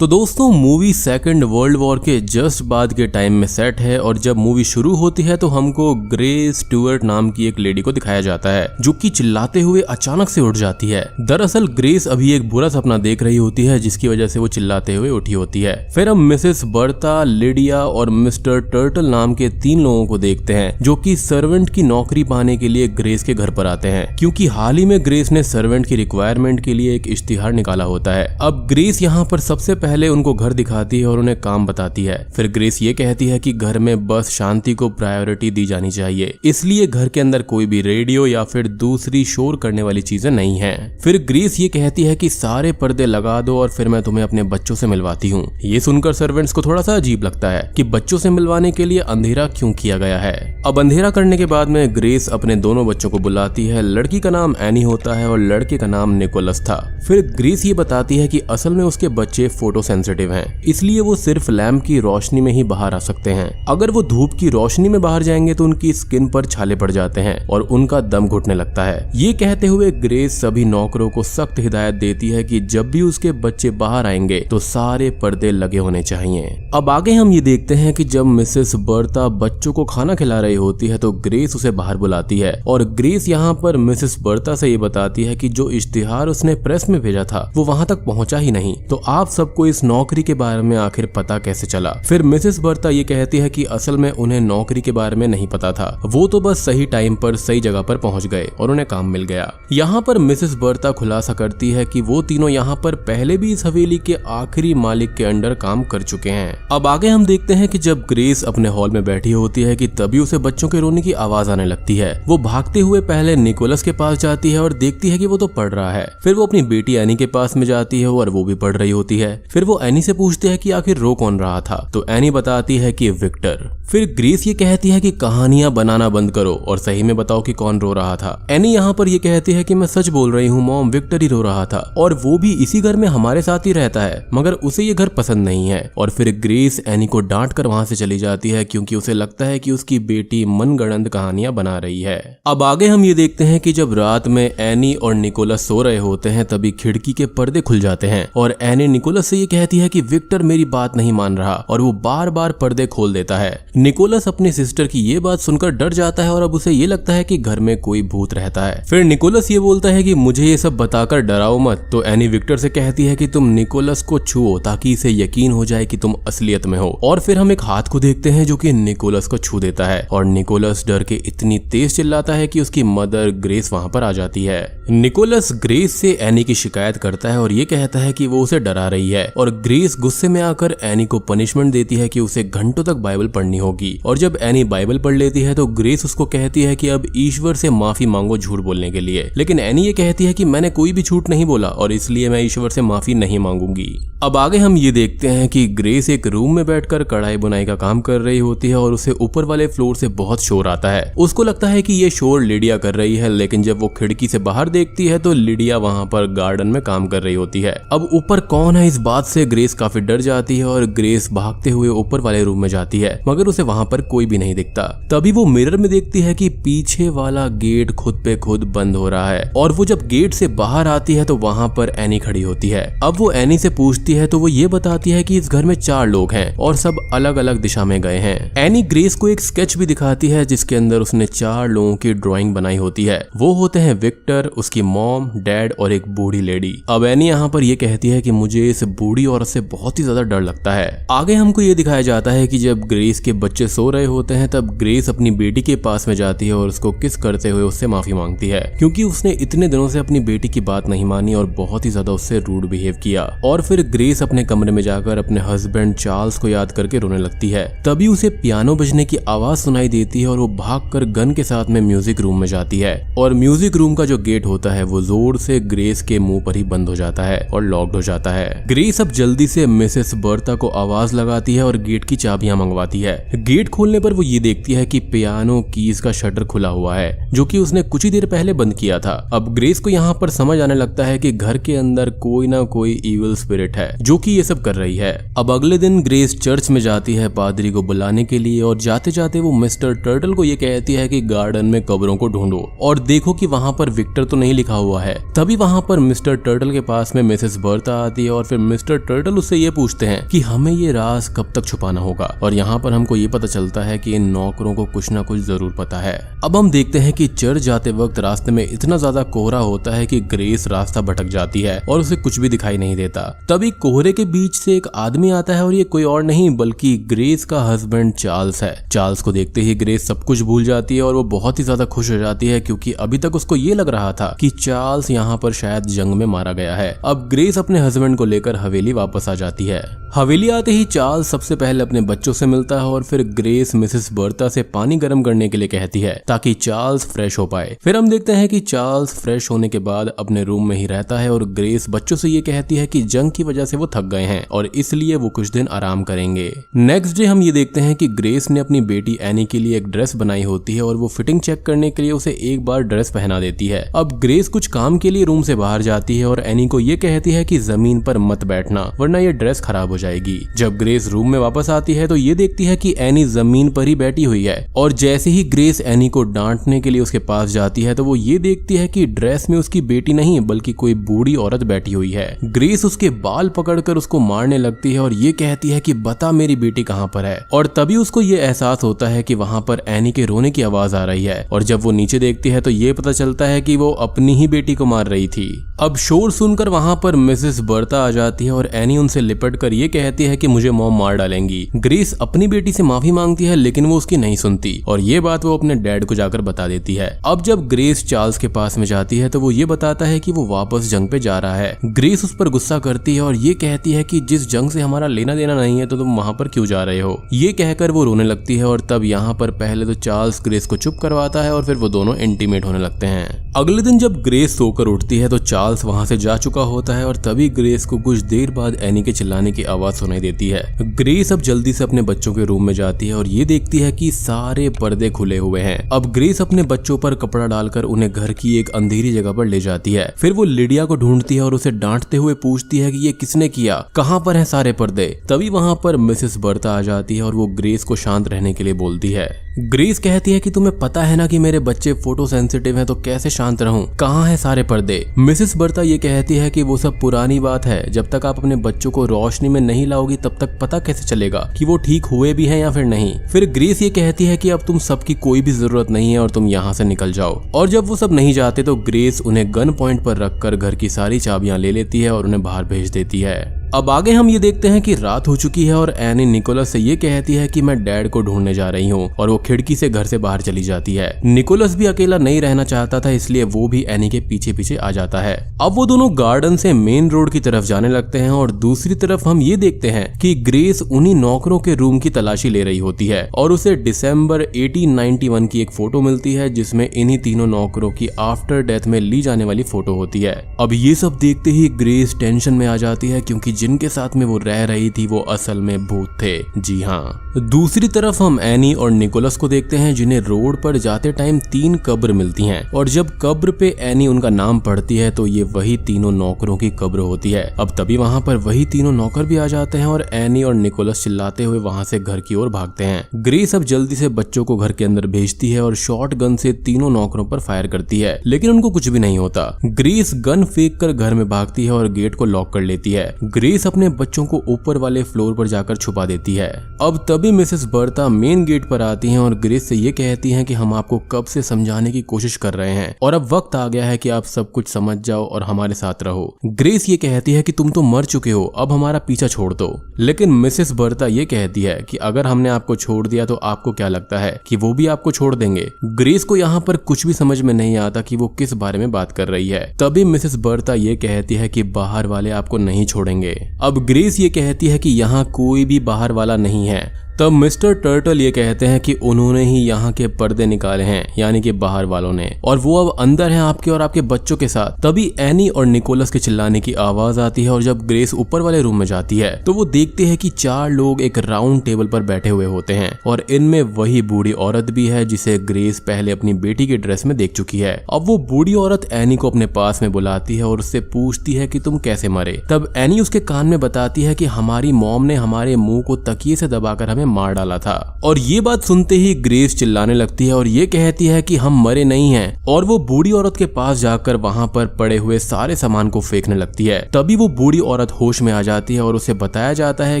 तो दोस्तों movie second world war के जस्ट बाद के टाइम में सेट है और जब मूवी शुरू होती है तो हमको ग्रेस स्टुअर्ट नाम की एक लेडी को दिखाया जाता है जो कि चिल्लाते हुए अचानक से उठ जाती है। दरअसल ग्रेस अभी एक बुरा सपना देख रही होती है जिसकी वजह से वो चिल्लाते हुए उठी होती है। फिर हम मिसेस बर्ता, लिडिया और मिस्टर टर्टल नाम के 3 लोगों को देखते हैं जो कि सर्वेंट की नौकरी पाने के लिए ग्रेस के घर पर आते हैं क्योंकि हाल ही में ग्रेस ने सर्वेंट की रिक्वायरमेंट के लिए एक इश्तिहार निकाला होता है। अब ग्रेस यहाँ पर सबसे पहले उनको घर दिखाती है और उन्हें काम बताती है। फिर ग्रेस ये कहती है कि घर में बस शांति को प्रायोरिटी दी जानी चाहिए, इसलिए घर के अंदर कोई भी रेडियो या फिर दूसरी शोर करने वाली चीजें नहीं हैं। फिर ग्रेस ये कहती है कि सारे पर्दे लगा दो और फिर मैं तुम्हें अपने बच्चों से मिलवाती हूँ। ये सुनकर सर्वेंट्स को थोड़ा सा अजीब लगता है कि बच्चों से मिलवाने के लिए अंधेरा क्यों किया गया है। अब अंधेरा करने के बाद में ग्रेस अपने दोनों बच्चों को बुलाती है। लड़की का नाम एनी होता है और लड़के का नाम निकोलस था। फिर ग्रेस ये बताती है कि असल में उसके बच्चे फोटो सेंसिटिव हैं, इसलिए वो सिर्फ लैंप की रोशनी में ही बाहर आ सकते हैं। अगर वो धूप की रोशनी में बाहर जाएंगे तो उनकी स्किन पर छाले पड़ जाते हैं और उनका दम घुटने लगता है। ये कहते हुए ग्रेस सभी नौकरों को सख्त हिदायत देती है कि जब भी उसके बच्चे बाहर आएंगे तो सारे पर्दे लगे होने चाहिए। अब आगे हम ये देखते हैं कि जब मिसेस बर्ता बच्चों को खाना खिला रही होती है तो ग्रेस उसे बाहर बुलाती है और ग्रेस यहाँ पर मिसेस बर्ता से ये बताती है कि जो इश्तिहार उसने प्रेस में भेजा था वो वहाँ तक पहुँचा ही नहीं, तो आप सबको इस नौकरी के बारे में आखिर पता कैसे चला। फिर मिसेस बर्ता ये कहती है कि असल में उन्हें नौकरी के बारे में नहीं पता था, वो तो बस सही टाइम पर सही जगह पर पहुंच गए और उन्हें काम मिल गया। यहाँ पर मिसेस बर्ता खुलासा करती है कि वो तीनों यहाँ पर पहले भी इस हवेली के आखिरी मालिक के अंडर काम कर चुके हैं। अब आगे हम देखते हैं कि जब ग्रेस अपने हॉल में बैठी होती है कि तभी उसे बच्चों के रोने की आवाज आने लगती है। वो भागते हुए पहले निकोलस के पास जाती है और देखती है कि वो तो पढ़ रहा है। फिर वो अपनी बेटी एनी के पास में जाती है और वो भी पढ़ रही होती है। फिर वो एनी से पूछती है कि आखिर रो कौन रहा था, तो एनी बताती है कि विक्टर। फिर ग्रेस ये कहती है कि कहानियां बनाना बंद करो और सही में बताओ कि कौन रो रहा था। एनी यहाँ पर ये कहती है कि मैं सच बोल रही हूँ मॉम, विक्टर ही रो रहा था और वो भी इसी घर में हमारे साथ ही रहता है, मगर उसे ये घर पसंद नहीं है। और फिर ग्रेस एनी को डांट कर वहां से चली जाती है क्योंकि उसे लगता है कि उसकी बेटी मनगढ़ंत कहानियां बना रही है। अब आगे हम ये देखते हैं कि जब रात में एनी और निकोलस सो रहे होते हैं तभी खिड़की के पर्दे खुल जाते हैं और एनी निकोलस से ये कहती है कि विक्टर मेरी बात नहीं मान रहा और वो बार बार पर्दे खोल देता है। निकोलस अपनी सिस्टर की ये बात सुनकर डर जाता है और अब उसे ये लगता है कि घर में कोई भूत रहता है। फिर निकोलस ये बोलता है कि मुझे ये सब बताकर डराओ मत, तो एनी विक्टर से कहती है कि तुम निकोलस को छुओ ताकि इसे यकीन हो जाए कि तुम असलियत में हो। और फिर हम एक हाथ को देखते हैं जो कि निकोलस को छू देता है और निकोलस डर के इतनी तेज चिल्लाता है कि उसकी मदर ग्रेस वहां पर आ जाती है। निकोलस ग्रेस से एनी की शिकायत करता है और ये कहता है कि वो उसे डरा रही है और ग्रेस गुस्से में आकर एनी को पनिशमेंट देती है कि उसे घंटों तक बाइबल पढ़नी होगी। और जब एनी बाइबल पढ़ लेती है तो ग्रेस उसको कहती है कि अब ईश्वर से माफी मांगो झूठ बोलने के लिए, लेकिन एनी ये कहती है कि मैंने कोई भी झूठ नहीं बोला और इसलिए मैं ईश्वर से माफी नहीं मांगूंगी। अब आगे हम ये देखते हैं कि ग्रेस एक रूम में बैठकर कढ़ाई बुनाई का काम कर रही होती है और उसे ऊपर वाले फ्लोर से बहुत शोर आता है। उसको लगता है कि ये शोर लिडिया कर रही है, लेकिन जब वो खिड़की से बाहर देखती है तो लिडिया वहां पर गार्डन में काम कर रही होती है। अब ऊपर कौन है इस बात से ग्रेस काफी डर जाती है और ग्रेस भागते हुए ऊपर वाले रूम में जाती है, मगर उसे वहां पर कोई भी नहीं दिखता। तभी वो मिरर में देखती है कि पीछे वाला गेट खुद पे खुद बंद हो रहा है और वो जब गेट से बाहर आती है तो वहां पर एनी खड़ी होती है। अब वो एनी से पूछती है तो वो ये बताती है कि इस घर में 4 लोग हैं और सब अलग अलग दिशा में गए हैं। एनी ग्रेस को एक स्केच भी दिखाती है जिसके अंदर उसने 4 लोगों की ड्राइंग बनाई होती है। वो होते हैं विक्टर, उसकी मॉम, डैड और एक बूढ़ी लेडी। अब एनी यहाँ पर ये कहती है कि मुझे इस बूढ़ी औरत से बहुत ही ज्यादा डर लगता है। आगे हमको ये दिखाया जाता है कि जब ग्रेस के बच्चे सो रहे होते हैं तब ग्रेस अपनी बेटी के पास में जाती है और उसको किस करते हुए उससे माफी मांगती है क्योंकि उसने इतने दिनों से अपनी बेटी की बात नहीं मानी और बहुत ही ज्यादा उससे रूड बिहेव किया। और फिर ग्रेस अपने कमरे में जाकर अपने हस्बैंड चार्ल्स को याद करके रोने लगती है। तभी उसे पियानो बजने की आवाज सुनाई देती है और वो भागकर गन के साथ में म्यूजिक रूम में जाती है और म्यूजिक रूम का जो गेट होता है वो जोर से ग्रेस के मुंह पर ही बंद हो जाता है और लॉक्ड हो जाता है। ग्रेस अब जल्दी से मिसेस बर्ता को आवाज लगाती है और गेट की चाबियां मंगवाती है गेट खोलने पर वो ये देखती है कि पियानो कीज का शटर खुला हुआ है, जो कि उसने कुछ ही देर पहले बंद किया था। अब ग्रेस को यहाँ पर समझ आने लगता है कि घर के अंदर कोई ना कोई इविल स्पिरिट है जो कि ये सब कर रही है। अब अगले दिन ग्रेस चर्च में जाती है पादरी को बुलाने के लिए, और जाते जाते वो मिस्टर टर्टल को ये कहती है कि गार्डन में कब्रों को ढूंढो और देखो कि वहाँ पर विक्टर तो नहीं लिखा हुआ है। तभी वहाँ पर मिस्टर टर्टल के पास में मिसेस बर्ता आती है और फिर मिस्टर टर्टल उससे ये पूछते हैं कि हमें ये राज कब तक छुपाना होगा। और यहाँ पर हमको ये पता चलता है कि इन नौकरों को कुछ ना कुछ जरूर पता है। अब हम देखते हैं कि चर्च जाते वक्त रास्ते में इतना ज्यादा कोहरा होता है कि ग्रेस रास्ता भटक जाती है और उसे कुछ भी दिखाई नहीं देता। तभी कोहरे के बीच से एक आदमी आता है और ये कोई और नहीं बल्कि ग्रेस का हस्बैंड चार्ल्स है। चार्ल्स को देखते ही ग्रेस सब कुछ भूल जाती है और वो बहुत ही ज्यादा खुश हो जाती है, क्योंकि अभी तक उसको ये लग रहा था कि चार्ल्स यहाँ पर शायद जंग में मारा गया है। अब ग्रेस अपने हस्बैंड को लेकर हवेली वापस आ जाती है। हवेली आते ही चार्ल्स सबसे पहले अपने बच्चों से मिलता है और फिर ग्रेस मिसेस बर्ता से पानी गर्म करने के लिए कहती है ताकि चार्ल्स फ्रेश हो पाए। फिर हम देखते हैं कि चार्ल्स फ्रेश होने के बाद अपने रूम में ही रहता है और ग्रेस बच्चों से ये कहती है कि जंग की वजह से वो थक गए हैं और इसलिए वो कुछ दिन आराम करेंगे। नेक्स्ट डे हम ये देखते हैं कि ग्रेस ने अपनी बेटी एनी के लिए एक ड्रेस बनाई होती है और वो फिटिंग चेक करने के लिए उसे एक बार ड्रेस पहना देती है। अब ग्रेस कुछ काम के लिए रूम से बाहर जाती है और एनी को ये कहती है कि जमीन पर मत बैठना वरना ये ड्रेस खराब हो जाएगी। जब ग्रेस रूम में वापस आती है तो ये देखती है कि एनी जमीन पर ही बैठी हुई है और जैसे ही ग्रेस एनी को डांटने के लिए उसके पास जाती है तो वो ये देखती है कि ड्रेस में उसकी बेटी नहीं बल्कि कोई बूढ़ी औरत बैठी हुई है। ग्रेस उसके बाल पकड़कर उसको मारने लगती है और ये कहती है कि बता मेरी बेटी कहाँ पर है। और तभी उसको ये एहसास होता है कि वहाँ पर एनी के रोने की आवाज आ रही है और जब वो नीचे देखती है तो ये पता चलता है कि वो अपनी ही बेटी को मार रही थी। अब शोर सुनकर वहाँ पर मिसेस बर्ता आ जाती है और एनी उनसे लिपट कर ये कहती है कि मुझे मॉम मार डालेंगी। ग्रेस अपनी बेटी से माफी मांगती है लेकिन वो उसकी नहीं सुनती और ये बात वो अपने डैड को जाकर बता देती है। अब जब ग्रेस चार्ल्स के पास में जाती है तो वो ये बताता है कि वो वापस जंग पे जा रहा है। ग्रेस उस पर गुस्सा करती है और ये कहती है कि जिस जंग से हमारा लेना देना नहीं है तो तुम वहाँ पर क्यों जा रहे हो। ये कहकर वो रोने लगती है और तब यहाँ पर पहले तो चार्ल्स ग्रेस को चुप करवाता है और फिर वो दोनों इंटीमेट होने लगते हैं। अगले दिन जब ग्रेस सोकर उठती है तो चार्ल्स वहाँ से जा चुका होता है और तभी ग्रेस को कुछ देर बाद एनी के चिल्लाने की आवाज सुनाई देती है। ग्रेस अब जल्दी से अपने बच्चों के रूम में जाती है और ये देखती है कि सारे पर्दे खुले हुए हैं। अब ग्रेस अपने बच्चों पर कपड़ा डालकर उन्हें घर की एक अंधेरी जगह पर ले जाती है। फिर वो लिडिया को ढूंढती है और उसे डांटते हुए पूछती है कि ये किसने किया, कहाँ पर हैं सारे पर्दे। तभी वहाँ पर मिसेस बर्ता आ जाती है और वो ग्रेस को शांत रहने के लिए बोलती है। ग्रेस कहती है कि तुम्हें पता है ना कि मेरे बच्चे फोटो सेंसिटिव हैं तो कैसे शांत रहूं, कहाँ है सारे पर्दे। मिसेस बर्ता ये कहती है कि वो सब पुरानी बात है, जब तक आप अपने बच्चों को रोशनी में नहीं लाओगी तब तक पता कैसे चलेगा कि वो ठीक हुए भी हैं या फिर नहीं। फिर ग्रेस ये कहती है कि अब तुम सबकी कोई भी जरूरत नहीं है और तुम यहाँ से निकल जाओ। और जब वो सब नहीं जाते तो ग्रेस उन्हें गन पॉइंट पर रखकर घर की सारी चाबियां ले लेती है और उन्हें बाहर भेज देती है। अब आगे हम ये देखते हैं कि रात हो चुकी है और एनी निकोलस से ये कहती है कि मैं डैड को ढूंढने जा रही हूँ और वो खिड़की से घर से बाहर चली जाती है। निकोलस भी अकेला नहीं रहना चाहता था इसलिए वो भी एनी के पीछे पीछे आ जाता है। अब वो दोनों गार्डन से मेन रोड की तरफ जाने लगते हैं और दूसरी तरफ हम ये देखते हैं कि ग्रेस उन्हीं नौकरों के रूम की तलाशी ले रही होती है और उसे दिसंबर 1891 की एक फोटो मिलती है जिसमें इन्हीं तीनों नौकरों की आफ्टर डेथ में ली जाने वाली फोटो होती है। अब ये सब देखते ही ग्रेस टेंशन में आ जाती है क्योंकि जिनके साथ में वो रह रही थी वो असल में भूत थे। जी हाँ। दूसरी तरफ हम एनी और निकोलस को देखते हैं जिन्हें रोड पर जाते टाइम 3 कब्र मिलती हैं और जब कब्र पे एनी उनका नाम पढ़ती है तो ये वही तीनों नौकरों की कब्र होती है। अब तभी वहाँ पर वही तीनों नौकर भी आ जाते हैं और एनी और निकोलस चिल्लाते हुए वहाँ से घर की ओर भागते हैं। ग्रेस अब जल्दी से बच्चों को घर के अंदर भेजती है और शॉर्ट गन से तीनों नौकरों पर फायर करती है लेकिन उनको कुछ भी नहीं होता। ग्रेस गन फेंक कर घर में भागती है और गेट को लॉक कर लेती है। ग्रेस अपने बच्चों को ऊपर वाले फ्लोर पर जाकर छुपा देती है। अब तभी मिसेस बर्ता मेन गेट पर आती हैं और ग्रेस से ये कहती हैं कि हम आपको कब से समझाने की कोशिश कर रहे हैं और अब वक्त आ गया है कि आप सब कुछ समझ जाओ और हमारे साथ रहो। ग्रेस ये कहती है कि तुम तो मर चुके हो, अब हमारा पीछा छोड़ दो। लेकिन मिसेस बर्ता ये कहती है कि अगर हमने आपको छोड़ दिया तो आपको क्या लगता है कि वो भी आपको छोड़ देंगे। ग्रेस को यहाँ पर कुछ भी समझ में नहीं आता कि वो किस बारे में बात कर रही है। तभी मिसेस बर्ता ये कहती है कि बाहर वाले आपको नहीं छोड़ेंगे। अब ग्रेस ये कहती है कि यहाँ कोई भी बाहर वाला नहीं है। तब मिस्टर टर्टल ये कहते हैं कि उन्होंने ही यहाँ के पर्दे निकाले हैं, यानी कि बाहर वालों ने, और वो अब अंदर हैं आपके और आपके बच्चों के साथ। तभी एनी और निकोलस के चिल्लाने की आवाज आती है और जब ग्रेस ऊपर वाले रूम में जाती है तो वो देखते हैं कि 4 लोग एक राउंड टेबल पर बैठे हुए होते हैं और इनमें वही बूढ़ी औरत भी है जिसे ग्रेस पहले अपनी बेटी के ड्रेस में देख चुकी है। अब वो बूढ़ी औरत एनी को अपने पास में बुलाती है और उससे पूछती है कि तुम कैसे मरे। तब एनी उसके कान में बताती है कि हमारी मॉम ने हमारे मुंह को तकिए से दबाकर हमें मार डाला था। और ये बात सुनते ही ग्रेस चिल्लाने लगती है और ये कहती है कि हम मरे नहीं हैं, और वो बूढ़ी औरत के पास जाकर वहां पर पड़े हुए सारे सामान को फेंकने लगती है। तभी वो बूढ़ी औरत होश में आ जाती है और उसे बताया जाता है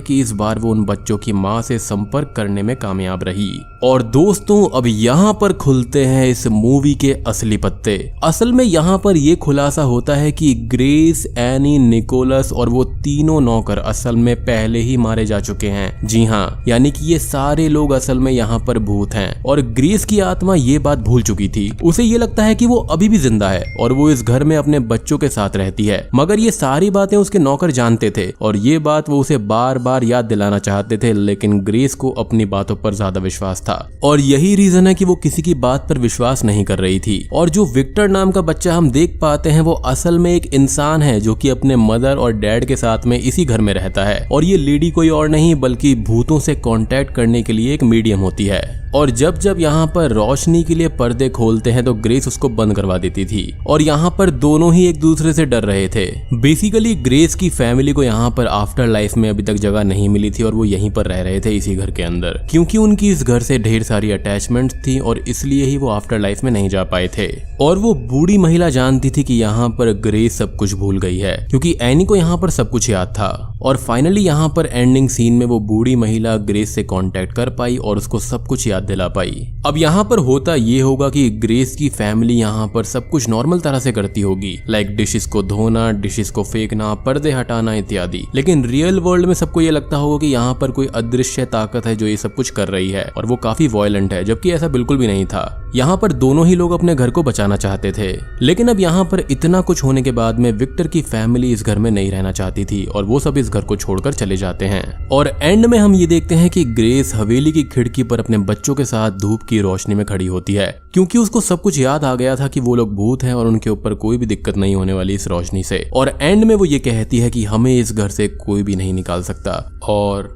कि इस बार वो उन बच्चों की मां से संपर्क करने में कामयाब रही। और दोस्तों, अब यहाँ पर खुलते हैं इस मूवी के असली पत्ते। असल में यहाँ पर ये खुलासा होता है कि ग्रेस, एनी, निकोलस और वो तीनों नौकर असल में पहले ही मारे जा चुके हैं। जी हाँ, यानी कि ये सारे लोग असल में यहाँ पर भूत हैं और ग्रेस की आत्मा ये बात भूल चुकी थी। उसे ये लगता है कि वो अभी भी जिंदा है और वो इस घर में अपने बच्चों के साथ रहती है, मगर ये सारी बातें उसके नौकर जानते थे और ये बात वो उसे बार बार याद दिलाना चाहते थे, लेकिन ग्रेस को अपनी बातों पर ज्यादा विश्वास था और यही रीजन है कि वो किसी की बात पर विश्वास नहीं कर रही थी। और जो विक्टर नाम का बच्चा हम देख पाते हैं वो असल में एक इंसान है जो कि अपने मदर और डैड के साथ में इसी घर में रहता है, और ये लेडी कोई और नहीं बल्कि भूतों से कांटेक्ट करने के लिए एक मीडियम होती है। और जब जब यहाँ पर रोशनी के लिए पर्दे खोलते हैं तो ग्रेस उसको बंद करवा देती थी और यहाँ पर दोनों ही एक दूसरे से डर रहे थे। बेसिकली ग्रेस की फैमिली को यहाँ पर आफ्टर लाइफ में अभी तक जगह नहीं मिली थी और वो यहीं पर रह रहे थे इसी घर के अंदर, क्योंकि उनकी इस घर से ढेर सारी अटैचमेंट्स थी और इसलिए ही वो आफ्टर लाइफ में नहीं जा पाए थे। और वो बूढ़ी महिला जानती थी कि यहाँ पर ग्रेस सब कुछ भूल गई है, क्योंकि एनी को यहाँ पर सब कुछ याद था। और फाइनली यहाँ पर एंडिंग सीन में वो बूढ़ी महिला ग्रेस से कांटेक्ट कर पाई और उसको सब कुछ याद दिला पाई। अब यहाँ पर होता ये होगा कि ग्रेस की फैमिली यहाँ पर सब कुछ नॉर्मल तरह से करती होगी, लाइक डिशेस को धोना, डिशेस को फेंकना, पर्दे हटाना इत्यादि, लेकिन रियल वर्ल्ड में सबको ये लगता होगा कि यहाँ पर कोई अदृश्य ताकत है जो ये सब कुछ कर रही है और वो काफी वायलेंट है, जबकि ऐसा बिल्कुल भी नहीं था। यहाँ पर दोनों ही लोग अपने घर को बचाना चाहते थे, लेकिन अब यहाँ पर इतना कुछ होने के बाद में विक्टर की फैमिली इस घर में नहीं रहना चाहती थी और वो सब इस घर को छोड़कर चले जाते हैं। और एंड में हम ये देखते हैं कि ग्रेस हवेली की खिड़की पर अपने बच्चों के साथ धूप की रोशनी में खड़ी होती है, क्योंकि उसको सब कुछ याद आ गया था कि वो लोग भूत हैं और उनके ऊपर कोई भी दिक्कत नहीं होने वाली इस रोशनी से। और एंड में वो ये कहती है कि हमें इस घर से कोई भी नहीं निकाल सकता, और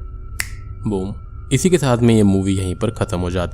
बूम, इसी के साथ में ये मूवी यहीं पर खत्म हो जाती है।